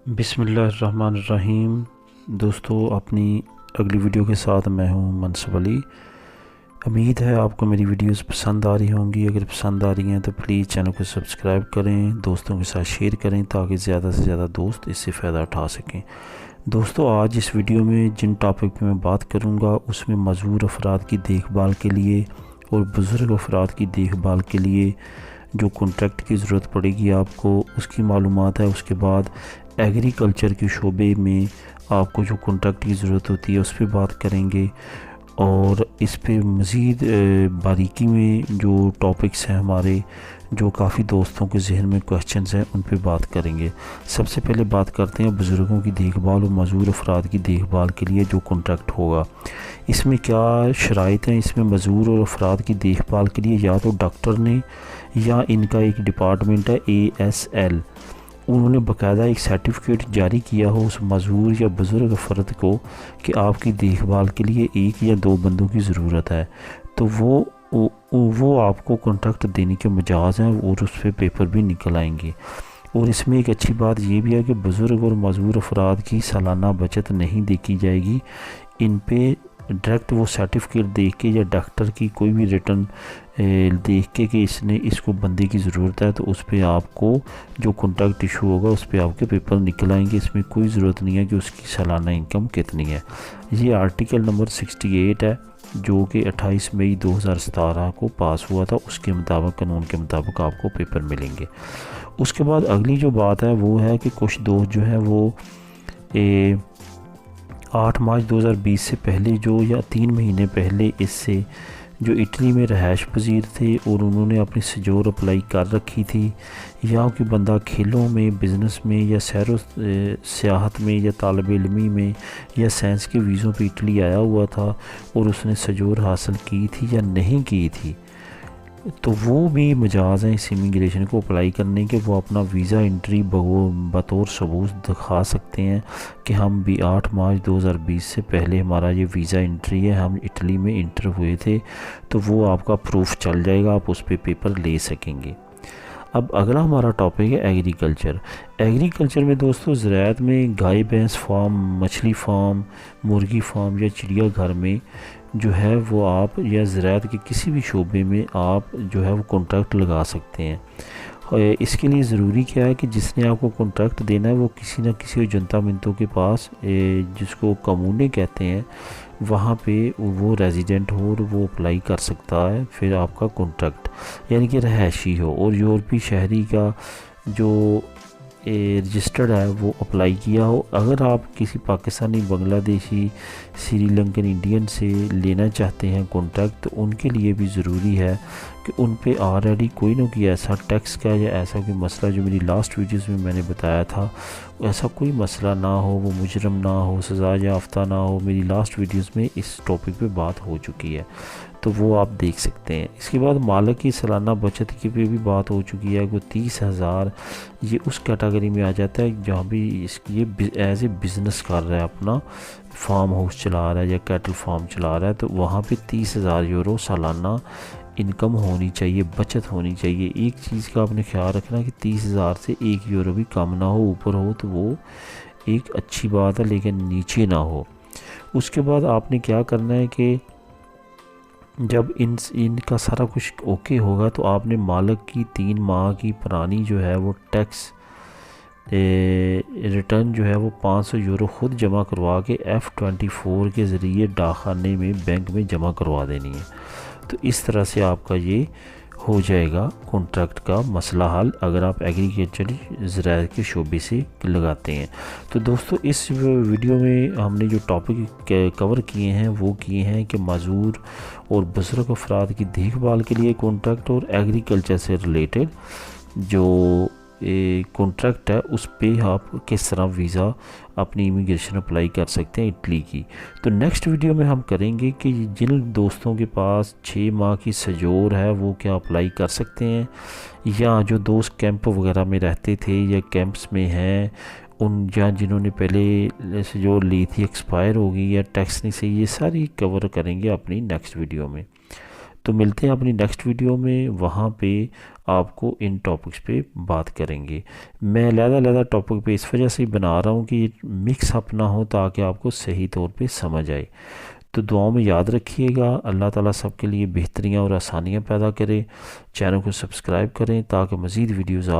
बिस्मिल्लाहिर्रहमानिर्रहीम। दोस्तों, अपनी अगली वीडियो के साथ मैं हूं मनसब अली। उम्मीद है आपको मेरी वीडियोस पसंद आ रही होंगी। अगर पसंद आ रही हैं तो प्लीज़ चैनल को सब्सक्राइब करें, दोस्तों के साथ शेयर करें ताकि ज़्यादा से ज़्यादा दोस्त इससे फ़ायदा उठा सकें। दोस्तों, आज इस वीडियो में जिन टॉपिक पे मैं बात करूँगा उसमें मज़दूर अफराद की देखभाल के लिए और बुज़ुर्ग अफराद की देखभाल के लिए जो कॉन्ट्रैक्ट की ज़रूरत पड़ेगी आपको, उसकी मालूमात है। उसके बाद एग्रीकल्चर के शोबे में आपको जो कॉन्ट्रैक्ट की ज़रूरत होती है उस पर बात करेंगे और इस पे मज़ीद बारीकी में जो टॉपिक्स हैं हमारे, जो काफ़ी दोस्तों के जहन में क्वेश्चंस हैं, उन पे बात करेंगे। सबसे पहले बात करते हैं बुज़ुर्गों की देखभाल और मज़दूर अफराद की देखभाल के लिए जो कॉन्ट्रैक्ट होगा, इसमें क्या शराइत हैं। इसमें मज़दूर और अफराद की देखभाल के लिए या तो डॉक्टर ने या इनका एक डिपार्टमेंट है ASL, उन्होंने बाकायदा एक सर्टिफिकेट जारी किया हो उस मज़दूर या बुज़ुर्ग फ़र्द को कि आपकी देखभाल के लिए 1 या 2 बंदों की ज़रूरत है, तो वो आपको कॉन्ट्रैक्ट देने के मजाज हैं और उस पर पेपर भी निकल आएंगे। और इसमें एक अच्छी बात ये भी है कि बुज़ुर्ग और मज़दूर अफराद की सालाना बचत नहीं देखी जाएगी। इन पे डायरेक्ट वो सर्टिफिकेट देख के या डॉक्टर की कोई भी रिटर्न देख के कि इसको बंदे की ज़रूरत है, तो उस पर आपको जो कॉन्ट्रैक्ट इशू होगा उस पर आपके पेपर निकल आएंगे। इसमें कोई ज़रूरत नहीं है कि उसकी सालाना इनकम कितनी है। ये आर्टिकल नंबर 68 है जो कि 28 मई 2017 को पास हुआ था। उसके मुताबिक, कानून के मुताबिक आपको पेपर मिलेंगे। उसके बाद अगली जो बात है वो है कि कुछ दोस्त जो है वो 8 मार्च 2020 से पहले जो या 3 महीने पहले इससे जो इटली में रहायश पजीर थे और उन्होंने अपनी सजोर अप्लाई कर रखी थी, या कि बंदा खेलों में, बिज़नेस में या सैर सियाहत में या तालब इल्मी में या साइंस के वीज़ों पे इटली आया हुआ था और उसने सजोर हासिल की थी या नहीं की थी, तो वो भी मजाज हैं इस इमिग्रेशन को अप्लाई करने के। वो अपना वीज़ा एंट्री बतौर सबूत दिखा सकते हैं कि हम भी 8 मार्च 2020 से पहले हमारा ये वीज़ा एंट्री है, हम इटली में इंटर हुए थे, तो वो आपका प्रूफ चल जाएगा, आप उस पर पेपर ले सकेंगे। अब अगला हमारा टॉपिक है एग्रीकल्चर। एग्रीकल्चर में दोस्तों ज़राअत में गाय भैंस फार्म, मछली फार्म, मुर्गी फार्म या चिड़ियाघर में जो है वो आप या ज़राअत के किसी भी शोबे में आप जो है वो कॉन्ट्रैक्ट लगा सकते हैं। और इसके लिए ज़रूरी क्या है कि जिसने आपको कॉन्ट्रैक्ट देना है वो किसी न किसी जनता मिनतों के पास, जिसको कमूने कहते हैं, वहाँ पे वो रेजिडेंट हो और वो अप्लाई कर सकता है फिर आपका कॉन्ट्रैक्ट, यानी कि रहायशी हो और यूरोपीय शहरी का जो रजिस्टर्ड है वो अप्लाई किया हो। अगर आप किसी पाकिस्तानी, बांग्लादेशी, श्रीलंकन, इंडियन से लेना चाहते हैं कॉन्ट्रैक्ट, तो उनके लिए भी ज़रूरी है कि उन पे ऑलरेडी कोई ना कोई ऐसा टैक्स का या ऐसा कोई मसला, जो मेरी लास्ट वीडियोस में मैंने बताया था, ऐसा कोई मसला ना हो, वो मुजरम ना हो, सज़ा याफ्ता ना हो। मेरी लास्ट वीडियोस में इस टॉपिक पे बात हो चुकी है, तो वो आप देख सकते हैं। इसके बाद मालिक की सालाना बचत की पे भी बात हो चुकी है कि 30,000 ये उस कैटेगरी में आ जाता है जहाँ भी ये एज ए बिज़नेस कर रहा है, अपना फार्म हाउस चला रहा है या कैटल फार्म चला रहा है, तो वहाँ पे 30,000 यूरो सालाना इनकम होनी चाहिए, बचत होनी चाहिए। एक चीज़ का आपने ख्याल रखना कि 30,000 से 1 यूरो भी कम ना हो, ऊपर हो तो वो एक अच्छी बात है, लेकिन नीचे ना हो। उसके बाद आपने क्या करना है कि जब इनका सारा कुछ ओके होगा तो आपने मालिक की 3 माह की पुरानी जो है वो टैक्स रिटर्न जो है वो 500 यूरो ख़ुद जमा करवा के F24 के ज़रिए डाकखाने में, बैंक में जमा करवा देनी है। तो इस तरह से आपका ये हो जाएगा कॉन्ट्रैक्ट का मसला हल, अगर आप एग्रीकल्चर ज़राअत के शोबे से लगाते हैं। तो दोस्तों, इस वीडियो में हमने जो टॉपिक कवर किए हैं वो किए हैं कि मज़दूर और बुज़ुर्ग अफराद की देखभाल के लिए कॉन्ट्रैक्ट और एग्रीकल्चर से रिलेटेड जो कॉन्ट्रैक्ट है उस पे आप किस तरह वीज़ा अपनी इमिग्रेशन अप्लाई कर सकते हैं इटली की। तो नेक्स्ट वीडियो में हम करेंगे कि जिन दोस्तों के पास 6 माह की सजोर है वो क्या अप्लाई कर सकते हैं, या जो दोस्त कैंप वगैरह में रहते थे या कैंप्स में हैं उन, या जिन्होंने पहले सजोर ली थी एक्सपायर हो गई या टैक्स नहीं सही, ये सारी कवर करेंगे अपनी नेक्स्ट वीडियो में। तो मिलते हैं अपनी नेक्स्ट वीडियो में, वहाँ पे आपको इन टॉपिक्स पे बात करेंगे। मैं अलग-अलग टॉपिक पे इस वजह से बना रहा हूँ कि मिक्स अप ना हो, ताकि आपको सही तौर पे समझ आए। तो दुआओं में याद रखिएगा। अल्लाह ताला सबके लिए बेहतरियाँ और आसानियाँ पैदा करे। चैनल को सब्सक्राइब करें ताकि मज़ीद वीडियोज़